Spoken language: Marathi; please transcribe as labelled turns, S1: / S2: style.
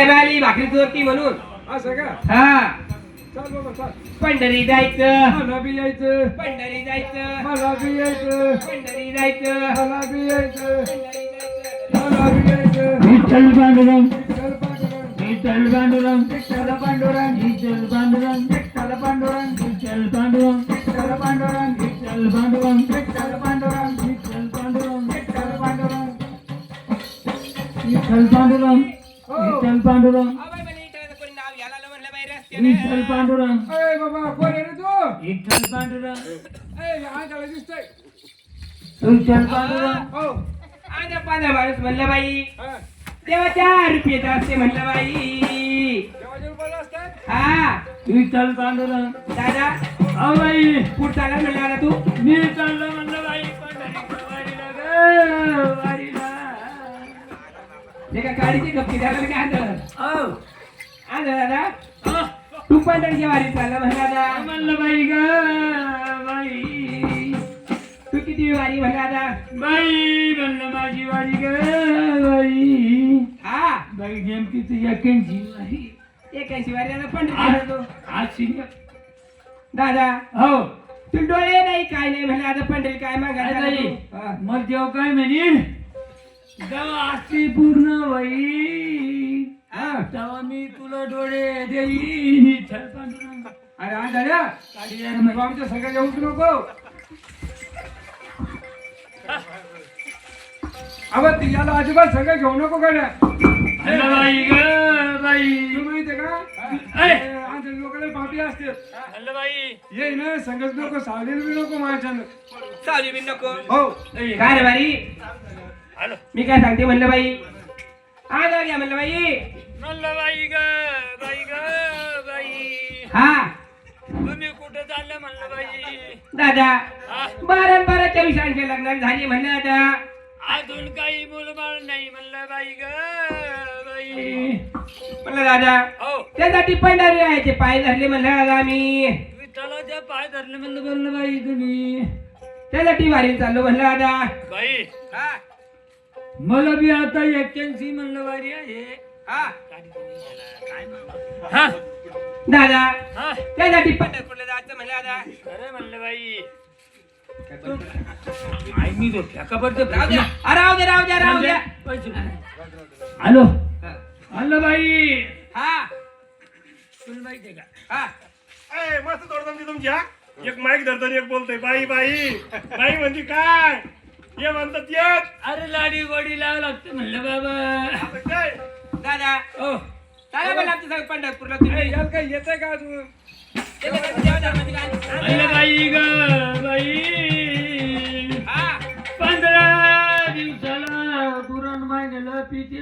S1: साहेब आली भाकरी चोरती म्हणून.
S2: असं का?
S1: हा
S2: चल बाबा चल.
S1: पंढरी जायचं,
S2: मला बी यायचं,
S1: पंढरी जायचं,
S2: मला बी यायचं,
S1: पंढरी जायचं,
S2: मला बी यायचं,
S1: पंढरी जायचं.
S2: मला बी यायचं.
S3: विठ्ठल पांडुरंग,
S2: विठ्ठल पांडुरंग,
S3: विठ्ठल पांडुरंग,
S2: विठ्ठल पांडुरंग,
S3: विठ्ठल पांडुरंग,
S2: विठ्ठल पांडुरंग,
S3: विठ्ठल पांडुरंग,
S2: विठ्ठल पांडुरंग,
S3: विठ्ठल पांडुरंग,
S2: विठ्ठल पांडुरंग,
S3: विठ्ठल पांडुरंग,
S2: विठ्ठल पांडुरंग.
S3: विठ्ठल पांडुरंग,
S2: हो.
S3: विठ्ठल पांडुरंग,
S1: अबे मला इथं कोणी नाव घ्यायला आलं म्हणलं बाई रस्त्याने.
S3: विठ्ठल पांडुरंग,
S2: ए बाबा कोण आहे रे तू?
S3: विठ्ठल पांडुरंग,
S2: ए आंधळा दिसतोय.
S3: विठ्ठल पांडुरंग,
S2: हो.
S1: आज पांढरा माणूस म्हणलं बाई
S2: हा.
S1: तेव्हा 4 रुपये असते म्हणलं बाई.
S2: जेवायचे रुपये असतात?
S1: हा
S3: विठ्ठल पांडुरंग.
S1: दादा
S3: अहो बाई,
S1: कुठं चालला म्हणलं आता तू?
S3: मी चाललो म्हणलं बाई पंढरीच्या वारीला ग, वारीला.
S1: ते का गाडीची गप्पी द्यायला काय आंधळ
S3: अहो,
S1: आंधळ दादा
S3: अहो,
S1: तू पंढरीच्या वारीत चालला म्हणलं दादा.
S3: म्हणलं बाई ग, बाई,
S1: तू किती वारी म्हणलं दादा?
S3: बाई म्हणलं माझी वारी ग, बाई.
S1: हा
S3: बाई नेमकी तू एकेंची वारी.
S1: 81 वारी दादा पंढरीत तू.
S3: आजची
S1: दादा
S3: हो.
S1: तू डोळे नाही काय नाही म्हणलं आता पंढरी काय
S3: काय
S1: मागायला
S3: बाई,
S1: हा.
S3: मग देव काय म्हणे, जेव्हा आजची पूर्ण बाई,
S1: हा.
S3: तेव्हा मी तुला डोळे देईन. विठ्ठल पांडुरंग.
S2: अरे आंधळ्या, तू आमच्या सगळ्या येऊच नको. अबे ती याला अजिबात सगळं घेऊ नको गड्या.
S3: म्हणलं बाई ग, बाई.
S2: तू माहितीये का?
S3: ऐ.
S2: आमच्या लोकांना पापी असते.
S3: म्हणलं बाई,
S2: ये ना संगच नको, सावलीला बी नको माझ्यानं.
S1: सावली बिन नको.
S2: हो.
S1: काय रे बाई
S3: हॅलो.
S1: मी काय सांगते म्हणलं बाई आधार घ्या म्हणलं बाई.
S3: म्हणलं बाई ग, बाई ग, बाई.
S1: हा
S3: तुम्ही कुठं चाललं म्हणलं बाई.
S1: दादा
S3: हा?
S1: 12 24 लग्न झाली म्हणलं आता.
S3: अजून काही मुलबाळ नाही म्हणलं बाई ग, बाई.
S1: म्हणलं दादा
S3: हो.
S1: त्यासाठी पंढरी यायचे पाय धरले म्हणलं दादा आम्ही.
S3: विठ्ठलाच्या पाय धरले म्हणलं बोललं बाई तुम्ही.
S1: त्यासाठी वारी चाललो म्हणलं दादा.
S3: बाई,
S1: हा
S3: मला बी आता 81 म्हणलं वारी आहे.
S1: हा
S3: हा?
S1: दादा
S3: हा?
S1: त्यासाठी पंढरपूरला जायचं म्हणलं दादा.
S3: खरं म्हणलं बाई. आई मी तो ठेकापडतो.
S1: राहू द्या आ, राहू द्या राहू द्या राहू द्या.
S3: हॅलो. हॅलो बाई.
S1: हा
S3: तुला माहितीये का?
S1: हा
S4: ए, मस्त तोडतो तुमची हा. एक माईक धरतो आणि एक बोलतोय बाई बाई बाई म्हणते काय ये म्हणतात येत
S3: अरे लाडी गोडी लावं लागतं म्हणलं बाबा.
S4: असं काय
S1: दादा
S3: ओ,
S1: चला म्हणलं आमच्या संग पंढरपूरला
S2: ए,
S1: तुम्ही.
S2: याला काय येतंय का अजून?
S1: येते का तुझ्या धर्माची गाणी?
S3: म्हणलं बाई ग, बाई.
S1: हा
S3: 15 दिवसाला पुरण महिन्याला पिते